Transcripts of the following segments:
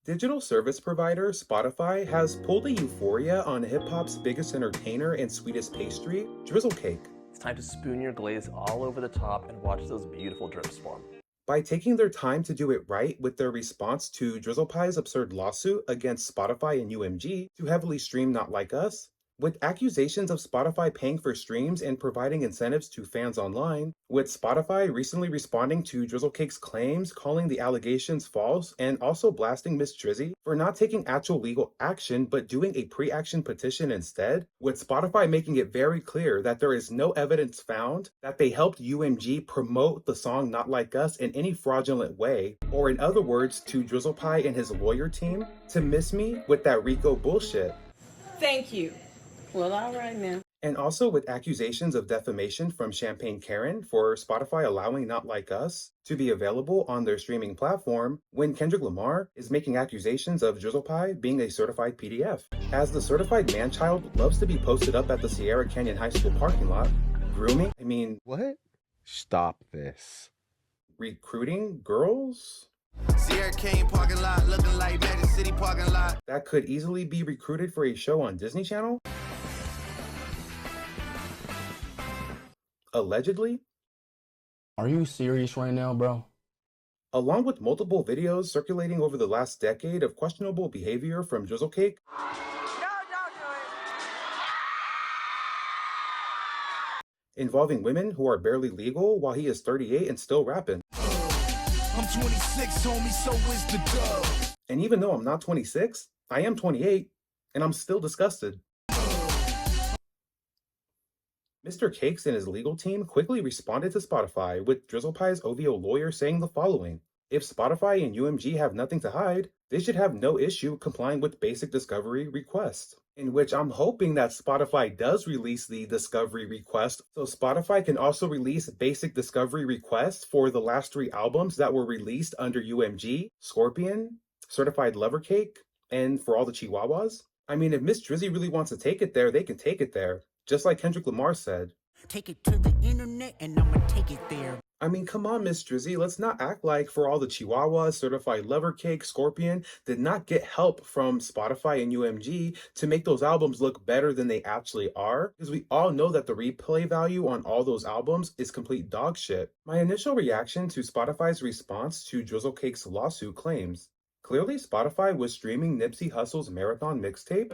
Digital service provider Spotify has pulled a Euphoria on hip-hop's biggest entertainer and sweetest pastry, Drizzle Cake. It's time to spoon your glaze all over the top and watch those beautiful drips form. By taking their time to do it right with their response to Drizzle Pie's absurd lawsuit against Spotify and UMG to heavily stream Not Like Us, with accusations of Spotify paying for streams and providing incentives to fans online, with Spotify recently responding to Drizzle Cake's claims, calling the allegations false, and also blasting Miss Drizzy for not taking actual legal action but doing a pre-action petition instead, with Spotify making it very clear that there is no evidence found that they helped UMG promote the song Not Like Us in any fraudulent way, or in other words, to Drizzle Pie and his lawyer team to miss me with that Rico bullshit. Thank you. Well, all right now. And also with accusations of defamation from Champagne Karen for Spotify allowing Not Like Us to be available on their streaming platform when Kendrick Lamar is making accusations of Drizzle Pie being a certified PDF. As the certified man-child loves to be posted up at the Sierra Canyon High School parking lot, grooming, What? Stop this. recruiting girls? Sierra Canyon parking lot looking like Magic City parking lot. That could easily be recruited for a show on Disney Channel? Allegedly? Are you serious right now, bro? Along with multiple videos circulating over the last decade of questionable behavior from Drizzle Cake, involving women who are barely legal while he is 38 and still rapping. I'm 26, homie, so is the dub. And even though I'm not 26, I am 28, and I'm still disgusted. Mr. Cakes and his legal team quickly responded to Spotify, with Drizzle Pie's OVO lawyer saying the following: if Spotify and UMG have nothing to hide, they should have no issue complying with basic discovery requests. In which I'm hoping that Spotify does release the discovery request, so Spotify can also release basic discovery requests for the last 3 albums that were released under UMG, Scorpion, Certified Lover Cake, and For All the Chihuahuas. I mean, if Miss Drizzy really wants to take it there, they can take it there. Just like Kendrick Lamar said. Take it to the internet and I'ma take it there. I mean, come on, Miss Drizzy, let's not act like For All the Chihuahuas, Certified Lover Cake, Scorpion did not get help from Spotify and UMG to make those albums look better than they actually are, because we all know that the replay value on all those albums is complete dog shit. My initial reaction to Spotify's response to Drizzle Cake's lawsuit claims: clearly Spotify was streaming Nipsey Hussle's Marathon mixtape,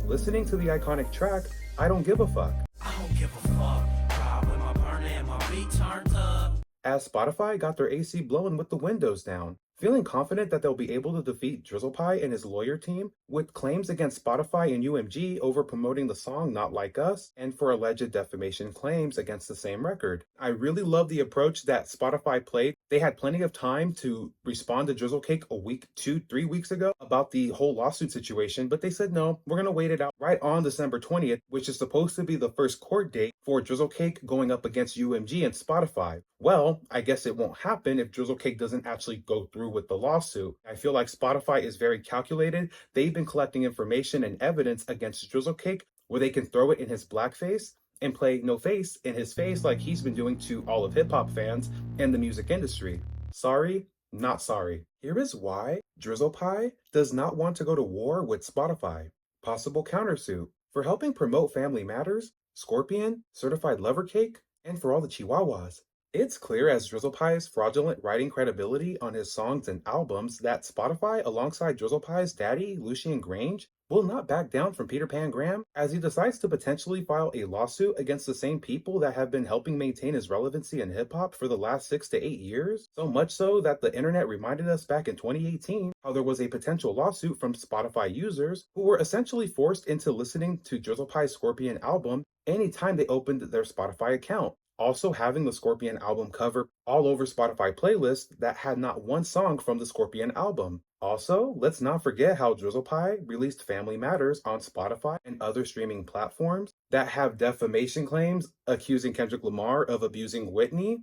listening to the iconic track, I Don't Give a Fuck. I don't give a fuck. Ride with my burner and my beat turned up. As Spotify got their AC blowing with the windows down, feeling confident that they'll be able to defeat Drizzle Pie and his lawyer team with claims against Spotify and UMG over promoting the song Not Like Us and for alleged defamation claims against the same record. I really love the approach that Spotify played. They had plenty of time to respond to Drizzle Cake a week, 2-3 weeks ago about the whole lawsuit situation, but they said no, we're going to wait it out right on December 20th, which is supposed to be the first court date for Drizzle Cake going up against UMG and Spotify. Well, I guess it won't happen if Drizzle Cake doesn't actually go through with the lawsuit. I feel like Spotify is very calculated. They've been collecting information and evidence against Drizzle Cake where they can throw it in his blackface and play no face in his face like he's been doing to all of hip-hop fans and the music industry. Sorry, not sorry. Here is why Drizzle Pie does not want to go to war with Spotify. Possible countersuit for helping promote Family Matters, Scorpion, Certified Lover Cake, and For All the Chihuahuas. It's clear as Drizzle Pie's fraudulent writing credibility on his songs and albums that Spotify, alongside Drizzle Pie's daddy, Lucien Grange, will not back down from Peter Pan Graham as he decides to potentially file a lawsuit against the same people that have been helping maintain his relevancy in hip-hop for the last 6 to 8 years. So much so that the internet reminded us back in 2018 how there was a potential lawsuit from Spotify users who were essentially forced into listening to Drizzle Pie's Scorpion album anytime they opened their Spotify account. Also having the Scorpion album cover all over Spotify playlists that had not one song from the Scorpion album. Also, let's not forget how Drizzle Pie released Family Matters on Spotify and other streaming platforms that have defamation claims accusing Kendrick Lamar of abusing Whitney.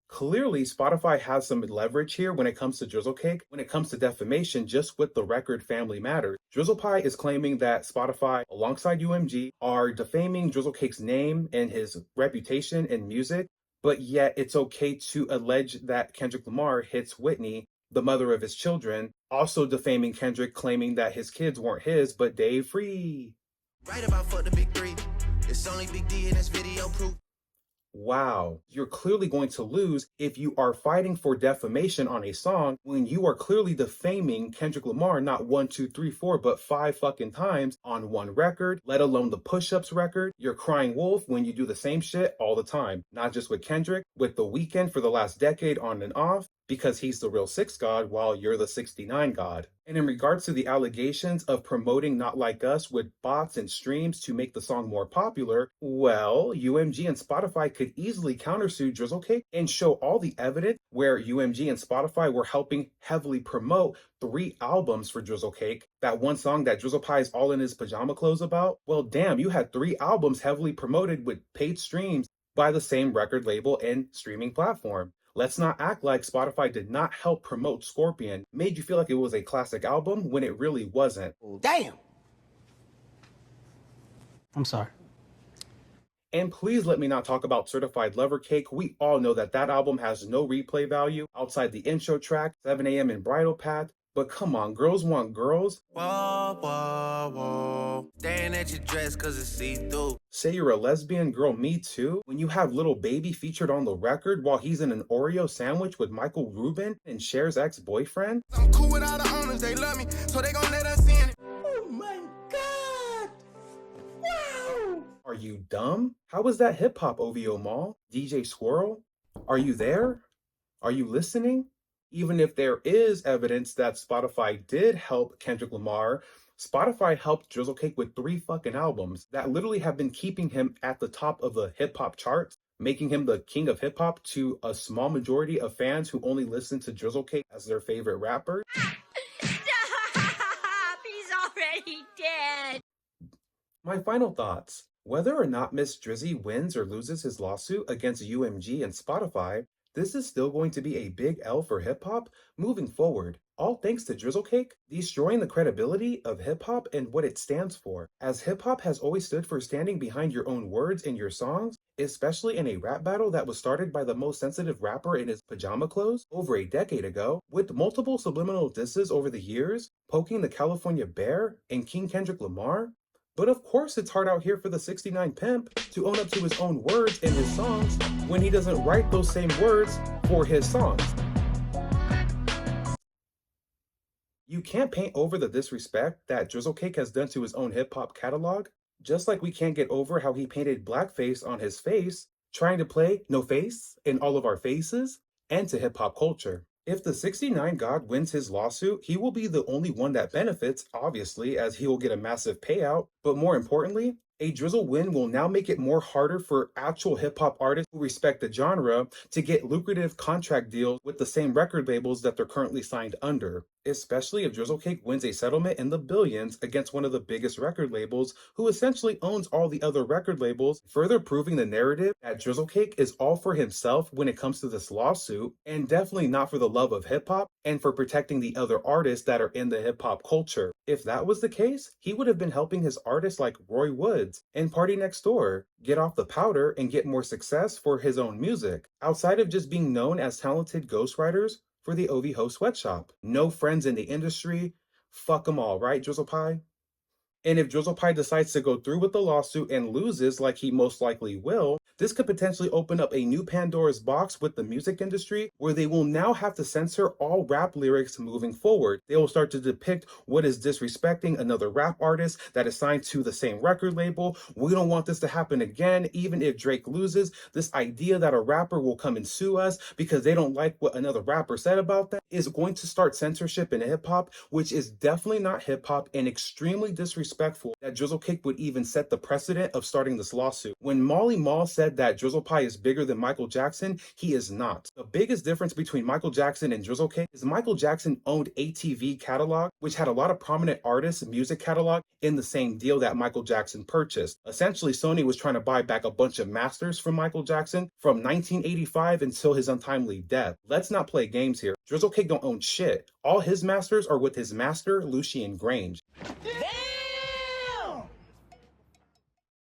Clearly, Spotify has some leverage here when it comes to Drizzle Cake, when it comes to defamation just with the record Family Matters. Drizzle Pie is claiming that Spotify, alongside UMG, are defaming Drizzle Cake's name and his reputation in music, but yet it's okay to allege that Kendrick Lamar hits Whitney the mother of his children, also defaming Kendrick, claiming that his kids weren't his, but Dave Free. Right about for the big three. It's only Big D and that's video proof. Wow, you're clearly going to lose if you are fighting for defamation on a song when you are clearly defaming Kendrick Lamar not 1, 2, 3, 4, but 5 fucking times on one record, let alone the push-ups record. You're crying wolf when you do the same shit all the time, not just with Kendrick, with The Weeknd for the last decade on and off, because he's the real 6 god while you're the 69 god. And in regards to the allegations of promoting Not Like Us with bots and streams to make the song more popular, well, UMG and Spotify could easily countersuit Drizzle Cake and show all the evidence where UMG and Spotify were helping heavily promote 3 albums for Drizzle Cake. That one song that Drizzle Pie is all in his pajama clothes about? Well, damn, you had 3 albums heavily promoted with paid streams by the same record label and streaming platform. Let's not act like Spotify did not help promote Scorpion, made you feel like it was a classic album when it really wasn't. Damn! I'm sorry. And please let me not talk about Certified Lover Cake. We all know that that album has no replay value outside the intro track, 7 a.m. in Bridal Path. But come on, girls want girls. Whoa, whoa, whoa. Staring at your dress cause it's see-through. Say you're a lesbian girl, me too, when you have Lil Baby featured on the record while he's in an Oreo sandwich with Michael Rubin and Cher's ex-boyfriend. I'm cool with all the owners, they love me, so they gon' let us in. Oh my God! Wow! Are you dumb? How was that hip-hop OVO Mall? DJ Squirrel? Are you there? Are you listening? Even if there is evidence that Spotify did help Kendrick Lamar, Spotify helped Drizzle Cake with 3 fucking albums that literally have been keeping him at the top of the hip-hop charts, making him the king of hip-hop to a small majority of fans who only listen to Drizzle Cake as their favorite rapper. Stop! He's already dead! My final thoughts. Whether or not Miss Drizzy wins or loses his lawsuit against UMG and Spotify, this is still going to be a big L for hip-hop moving forward, all thanks to Drizzle Cake destroying the credibility of hip-hop and what it stands for, as hip-hop has always stood for standing behind your own words in your songs, especially in a rap battle that was started by the most sensitive rapper in his pajama clothes over a decade ago, with multiple subliminal disses over the years, poking the California Bear and King Kendrick Lamar. But of course it's hard out here for the 69 pimp to own up to his own words in his songs when he doesn't write those same words for his songs. You can't paint over the disrespect that Drizzle Cake has done to his own hip-hop catalog, just like we can't get over how he painted blackface on his face, trying to play no face in all of our faces, and to hip-hop culture. If the 69 God wins his lawsuit, he will be the only one that benefits, obviously, as he will get a massive payout. But more importantly, a Drizzle win will now make it more harder for actual hip-hop artists who respect the genre to get lucrative contract deals with the same record labels that they're currently signed under, especially if Drizzle Cake wins a settlement in the billions against one of the biggest record labels who essentially owns all the other record labels, further proving the narrative that Drizzle Cake is all for himself when it comes to this lawsuit, and definitely not for the love of hip-hop and for protecting the other artists that are in the hip-hop culture. If that was the case, he would have been helping his artists like Roy Woods and Party Next Door get off the powder and get more success for his own music, outside of just being known as talented ghostwriters for the OV Ho Sweatshop. No friends in the industry. Fuck them all, right, Drizzle Pie? And if Drizzle Pie decides to go through with the lawsuit and loses, like he most likely will, this could potentially open up a new Pandora's box with the music industry, where they will now have to censor all rap lyrics moving forward. They will start to depict what is disrespecting another rap artist that is signed to the same record label. We don't want this to happen again, even if Drake loses. This idea that a rapper will come and sue us because they don't like what another rapper said about them is going to start censorship in hip-hop, which is definitely not hip-hop and extremely disrespectful that Drizzle Cake would even set the precedent of starting this lawsuit. When Molly Mall said that Drizzle Pie is bigger than Michael Jackson, he is not. The biggest difference between Michael Jackson and Drizzle Cake is Michael Jackson owned ATV catalog, which had a lot of prominent artists' music catalog in the same deal that Michael Jackson purchased. Essentially, Sony was trying to buy back a bunch of masters from Michael Jackson from 1985 until his untimely death. Let's not play games here. Drizzle Cake don't own shit. All his masters are with his master, Lucien Grange.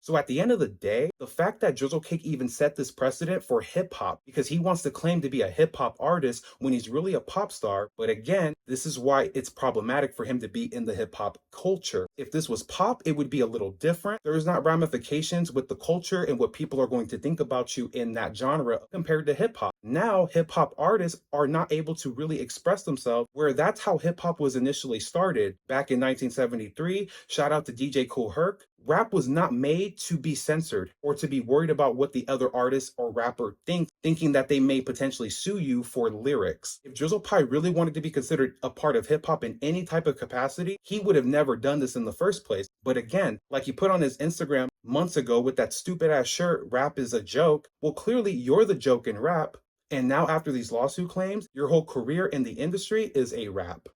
So at the end of the day, the fact that Drizzle Cake even set this precedent for hip hop because he wants to claim to be a hip hop artist when he's really a pop star. But again, this is why it's problematic for him to be in the hip hop culture. If this was pop, it would be a little different. There's not ramifications with the culture and what people are going to think about you in that genre compared to hip hop. Now, hip hop artists are not able to really express themselves, where that's how hip hop was initially started back in 1973. Shout out to DJ Kool Herc. Rap was not made to be censored or to be worried about what the other artist or rapper thinking that they may potentially sue you for lyrics. If Drizzle Pie really wanted to be considered a part of hip hop in any type of capacity, he would have never done this in the first place. But again, like he put on his Instagram months ago with that stupid ass shirt, rap is a joke. Well, clearly you're the joke in rap. And now after these lawsuit claims, your whole career in the industry is a wrap.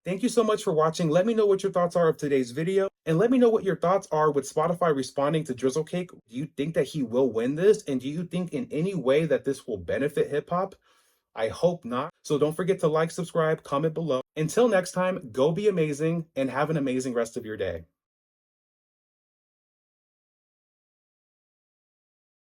Thank you so much for watching. Let me know what your thoughts are of today's video. And let me know what your thoughts are with Spotify responding to Drizzle Cake. Do you think that he will win this? And do you think in any way that this will benefit hip hop? I hope not. So don't forget to like, subscribe, comment below. Until next time, go be amazing and have an amazing rest of your day.